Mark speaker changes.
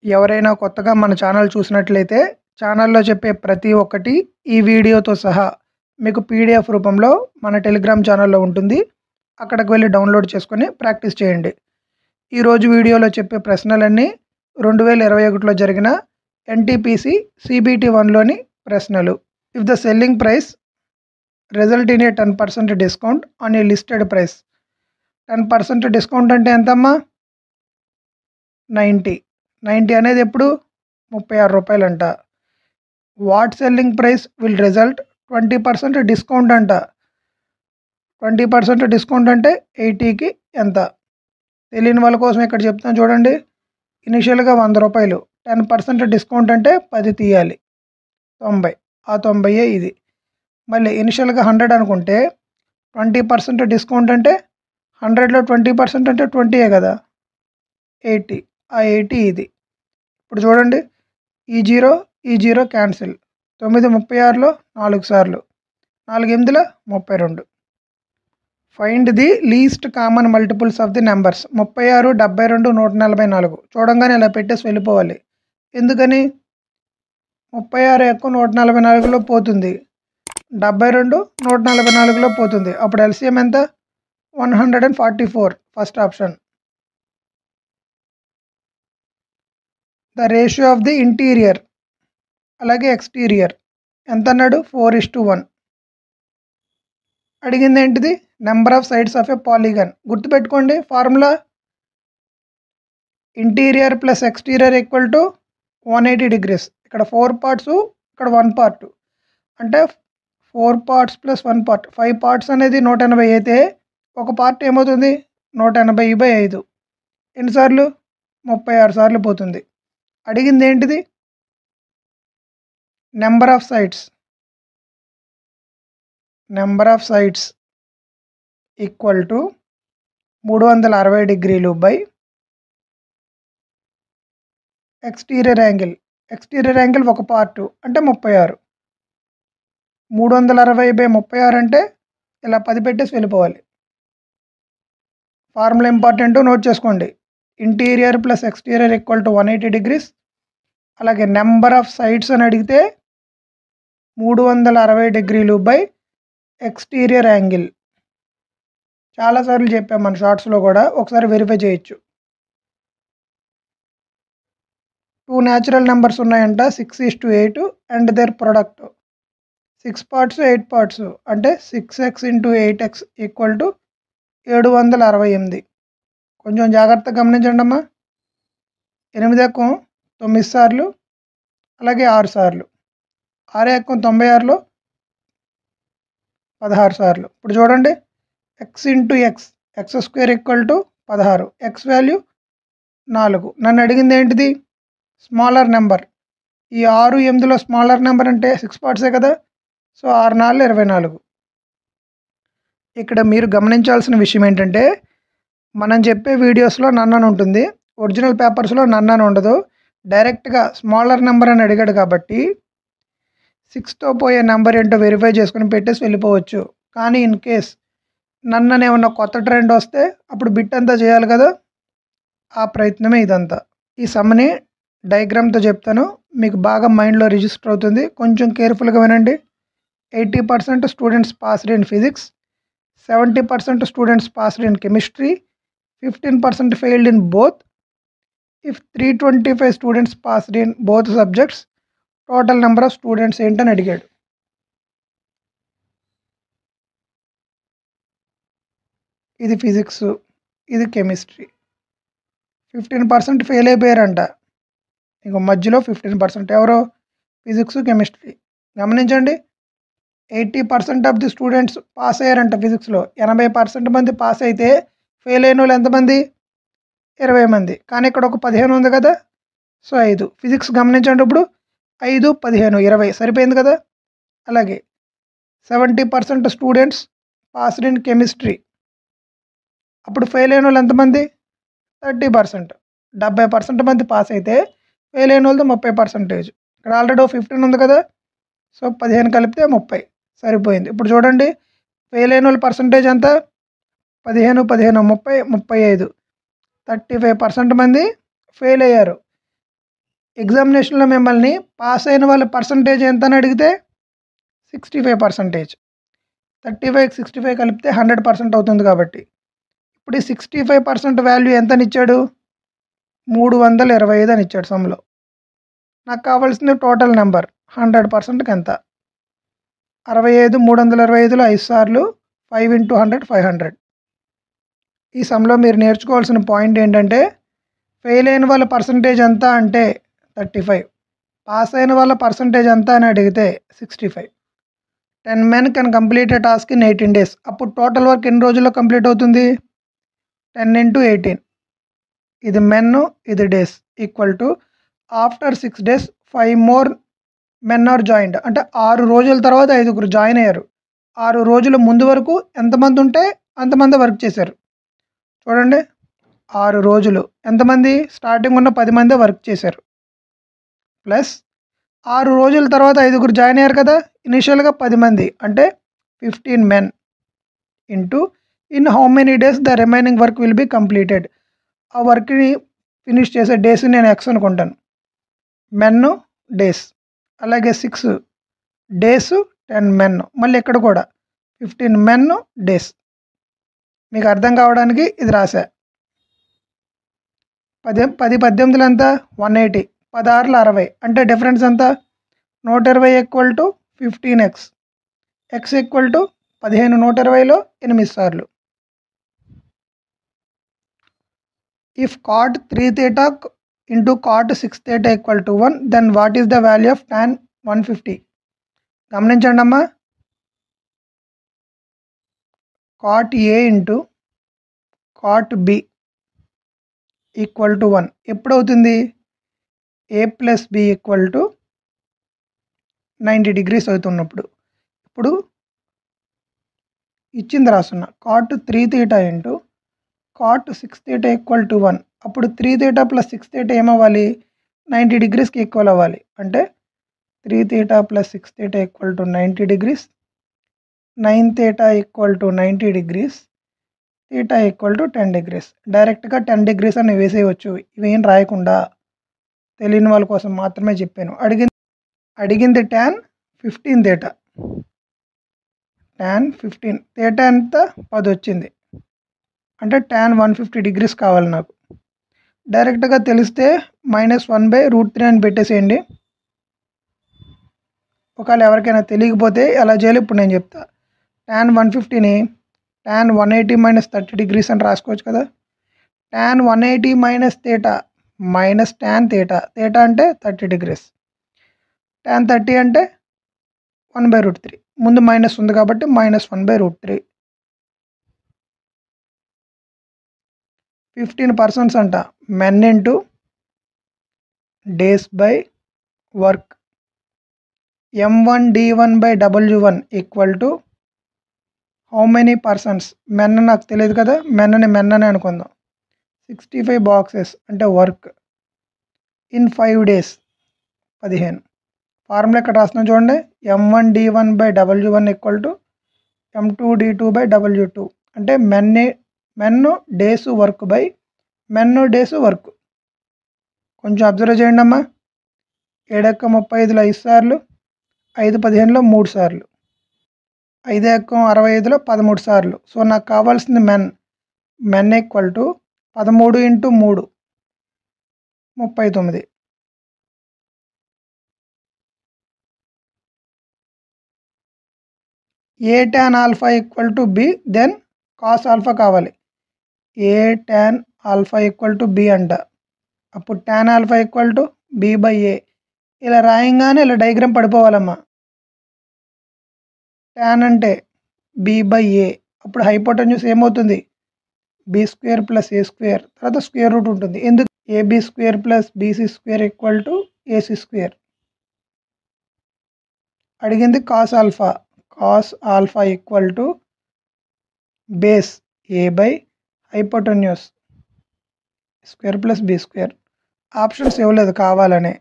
Speaker 1: ఎవరైనా కొత్తగా మన ఛానల్ చూసినట్లయితే ఛానల్లో చెప్పే ప్రతి ఒక్కటి ఈ వీడియోతో సహా మీకు పీడిఎఫ్ రూపంలో మన టెలిగ్రామ్ ఛానల్లో ఉంటుంది. అక్కడికి వెళ్ళి డౌన్లోడ్ చేసుకొని ప్రాక్టీస్ చేయండి. ఈరోజు వీడియోలో చెప్పే ప్రశ్నలన్నీ 2021లో జరిగిన ఎన్టీపీసీ CBT 1లోని ప్రశ్నలు. If the selling price result in a 10% discount on a listed price. 10% discount అంటే ఎంతమ్మా? 90 అనేది ఎప్పుడు? 36 రూపాయలంట. What selling price will result 20% discount అంట. 20% డిస్కౌంట్ అంటే 80కి ఎంత? తెలియని వాళ్ళ కోసం ఇక్కడ చెప్తాను చూడండి. ఇనిషియల్గా 100 రూపాయలు, 10% డిస్కౌంట్ అంటే 10 తీయాలి, 90. ఆ 90 ఇది. మళ్ళీ ఇనిషియల్గా 100 అనుకుంటే 20% డిస్కౌంట్ అంటే 100లో 20% అంటే 20 కదా, 80. ఆ 80 ఇది. ఇప్పుడు చూడండి, ఈ జీరో క్యాన్సిల్. 9 36లో 4 సార్లు, 4 8లో 32. Find the least common multiples of the numbers. 36, 72, 144. చూడంగానే ఇలా పెట్టేసి వెళ్ళిపోవాలి. ఎందుకని? 36 ఎక్కువ 144లో పోతుంది, 72 144లో పోతుంది. అప్పుడు ఎల్సిఎం ఎంత? 144. First option. The ratio of the interior అలాగే ఎక్స్టీరియర్ ఎంత అన్నాడు? 4:1. అడిగింది ఏంటిది? Number of sides of a polygon. గుర్తుపెట్టుకోండి formula. Interior plus exterior equal to 180 degrees. ఇక్కడ 4 పార్ట్స్, ఇక్కడ 1 పార్ట్. అంటే 4 పార్ట్స్ ప్లస్ 1 పార్ట్, 5 పార్ట్స్ అనేది 180 అయితే ఒక పార్ట్ ఏమవుతుంది? 180/5. ఎన్నిసార్లు? 36 సార్లు పోతుంది. అడిగింది ఏంటిది? Number of sides. Number of sides equal to 360 degrees by exterior angle. Exterior angle ఒక పార్టు అంటే 36. 360/36 అంటే ఇలా 10 పెట్టేసి వెళ్ళిపోవాలి. ఫార్ములా ఇంపార్టెంట్, నోట్ చేసుకోండి. Interior plus exterior equal to 180 degrees. అలాగే నెంబర్ ఆఫ్ సైడ్స్ అని అడిగితే 360 degrees బై ఎక్స్టీరియర్ యాంగిల్. చాలాసార్లు చెప్పాం మన షార్ట్స్లో కూడా, ఒకసారి వెరిఫై చేయొచ్చు. 2 న్యాచురల్ నెంబర్స్ ఉన్నాయంట, 6:8 and their product. 6 parts 8 parts అంటే 6x × 8x ఈక్వల్ టు 768. కొంచెం జాగ్రత్తగా గమనించండి అమ్మా. 8 ఎక్కం 9 సార్లు, అలాగే 6 సార్లు. 6 ఎక్కం 96లో 16 సార్లు. ఇప్పుడు చూడండి, x × x² equal to 16. x value 4. నన్ను అడిగింది ఏంటిది? Smaller number. ఈ 6, 8లో స్మాలర్ నెంబర్ అంటే 6 పార్ట్సే కదా, సో 6 4 24. ఇక్కడ మీరు గమనించాల్సిన విషయం ఏంటంటే, మనం చెప్పే వీడియోస్లో నన్ అని ఉంటుంది, ఒరిజినల్ పేపర్స్లో నన్ అని ఉండదు. డైరెక్ట్గా స్మాలర్ నెంబర్ అని అడిగాడు కాబట్టి 6తో పోయే నెంబర్ ఏంటో వెరిఫై చేసుకుని పెట్టేసి వెళ్ళిపోవచ్చు. కానీ ఇన్ కేస్ నన్ను అనే ఉన్న కొత్త ట్రెండ్ వస్తే అప్పుడు బిట్ అంతా చేయాలి కదా, ఆ ప్రయత్నమే ఇదంతా. ఈ సమ్ని డయాగ్రామ్తో చెప్తాను, మీకు బాగా మైండ్లో రిజిస్టర్ అవుతుంది. కొంచెం కేర్ఫుల్గా వినండి. 80% students passed in physics, 70% students passed in chemistry, 15% failed in both. If 325 students passed in both subjects, total number of students ఏంటని అడిగాడు. ఇది ఫిజిక్స్, ఇది కెమిస్ట్రీ. 15% ఫెయిల్ అయిపోయారంట. ఇంక మధ్యలో 15% ఎవరో? Physics, chemistry. గమనించండి, 80% ఆఫ్ ది స్టూడెంట్స్ పాస్ అయ్యారంట ఫిజిక్స్లో. 80% మంది పాస్ అయితే ఫెయిల్ అయిన వాళ్ళు ఎంతమంది? 20 మంది. కానీ ఇక్కడ ఒక 15 ఉంది కదా, సో 5. ఫిజిక్స్ గమనించండి, ఇప్పుడు 5, 15, 20 సరిపోయింది కదా. అలాగే 70% స్టూడెంట్స్ పాస్డ్ ఇన్ కెమిస్ట్రీ. అప్పుడు ఫెయిల్ అయిన వాళ్ళు ఎంతమంది? 30%. 70% మంది పాస్ అయితే ఫెయిల్ అయిన వాళ్ళతో 30%. ఇక్కడ ఆల్రెడీ 15 ఉంది కదా, సో 15 కలిపితే 30 సరిపోయింది. ఇప్పుడు చూడండి, ఫెయిల్ అయిన వాళ్ళ పర్సంటేజ్ ఎంత? 15, 15, 30, 35. 35% మంది ఫెయిల్ అయ్యారు. ఎగ్జామినేషన్లో మిమ్మల్ని పాస్ అయిన వాళ్ళ పర్సంటేజ్ ఎంత అని అడిగితే 65%. 35కి 65 కలిపితే 100% అవుతుంది కాబట్టి ఇప్పుడు ఈ 65% వాల్యూ ఎంతని ఇచ్చాడు, 325 అని ఇచ్చాడు సమ్లో. నాకు కావాల్సింది టోటల్ నెంబర్ 100%కి ఎంత, 65 325లో 5 సార్లు 5 × 100 500. ఈ సమ్లో మీరు నేర్చుకోవాల్సిన పాయింట్ ఏంటంటే ఫెయిల్ అయిన వాళ్ళ పర్సంటేజ్ ఎంత అంటే 35, పాస్ అయిన వాళ్ళ పర్సంటేజ్ ఎంత అని అడిగితే 65. 10 men can complete a task in 18 days. అప్పుడు టోటల్ వర్క్ ఎన్ని రోజుల్లో కంప్లీట్ అవుతుంది, 10 × 18. ఇది మెన్, ఇది days, equal to after 6 days 5 more men are joined. అంటే 6 రోజుల తర్వాత 5గురు జాయిన్ అయ్యారు. 6 రోజుల ముందు వరకు ఎంతమంది ఉంటే అంతమంది వర్క్ చేశారు. చూడండి, 6 రోజులు ఎంతమంది, స్టార్టింగ్ ఉన్న 10 మందే వర్క్ చేశారు, ప్లస్ 6 రోజుల తర్వాత 5గురు జాయిన్ అయ్యారు కదా, ఇనిషియల్గా 10 మంది అంటే 15 men into in how many days the remaining work will be completed. ఆ వర్క్ని ఫినిష్ చేసే డేస్ నేను ఎక్స్ అనుకుంటాను, మెన్ డేస్, అలాగే 6 డేస్ 10 men, మళ్ళీ ఇక్కడ కూడా 15 men డేస్. మీకు అర్థం కావడానికి ఇది రాశా. 10 18 ఎంత, 180, 16 60 అంటే డిఫరెన్స్ ఎంత, 120 equal to 15x, x equal to 15 120లో 8 సార్లు. If cot 3 theta into cot 6 theta equal to 1, then what is the value of tan 150. గమనించండి అమ్మా, cot A into cot B equal to 1 ఎప్పుడు అవుతుంది, A plus B equal to 90 degrees అవుతున్నప్పుడు. ఇప్పుడు ఇచ్చింది రాస్తున్నా, cot 3 theta into cot 6 theta equal to 1. అప్పుడు 3 theta plus 6 theta ఏమవ్వాలి, 90 degreesకి ఈక్వల్ అవ్వాలి. అంటే 3 theta plus 6 theta equal to 90 degrees, 9 theta equal to 90 degrees, theta equal to 10 degrees. డైరెక్ట్గా 10 degrees అని వేసేయవచ్చు, ఇవేం రాయకుండా, తెలియని వాళ్ళ కోసం మాత్రమే చెప్పాను. అడిగింది tan 15 theta, tan 15 theta ఎంత 10 వచ్చింది, అంటే tan 150 degrees కావాలి నాకు. డైరెక్ట్గా తెలిస్తే -1/√3 అని పెట్టేసేయండి. ఒకవేళ ఎవరికైనా తెలియకపోతే ఎలా చేయాలి ఇప్పుడు నేను చెప్తా. tan 150ని tan 180 - 30 degrees అని రాసుకోవచ్చు కదా. tan 180 - theta minus tan theta, theta అంటే 30 degrees, tan 30 అంటే 1/√3. ముందు మైనస్ ఉంది కాబట్టి -1/√3. 15% అంట, men into days by work, M1D1/W1 equal to how many persons. Men నాకు తెలియదు కదా, మెన్ అని అనుకుందాం. 65 బాక్సెస్ అంటే వర్క్ ఇన్ 5 days 15. ఫార్ములా ఇక్కడ రాస్తున్నాం చూడండి, M1D1/W1 ఈక్వల్ టు M2D2/W2. అంటే men days work by men days work. కొంచెం అబ్జర్వ్ చేయండి అమ్మా, 7 × 35లో 5 సార్లు, 5 × 15లో 3 సార్లు, 5 × 65లో 13 సార్లు. సో నాకు కావాల్సింది men equal to 13 × 3 39. A tan alpha equal to B, then cos alpha కావాలి. A tan alpha equal to B అంట, అప్పుడు tan alpha equal to B/A. ఇలా రాయంగానే ఇలా డయాగ్రామ్ పడిపోవాలమ్మా. tan అంటే B/A, అప్పుడు హైపోటెన్యూస్ ఏమవుతుంది, B² + A², తర్వాత స్క్వేర్ రూట్ ఉంటుంది. ఎందుకు, AB² + BC² equal to AC². అడిగింది cos alpha equal to base A by hypotenuse square + B². Options ఇవ్వలేదు కావాలనే.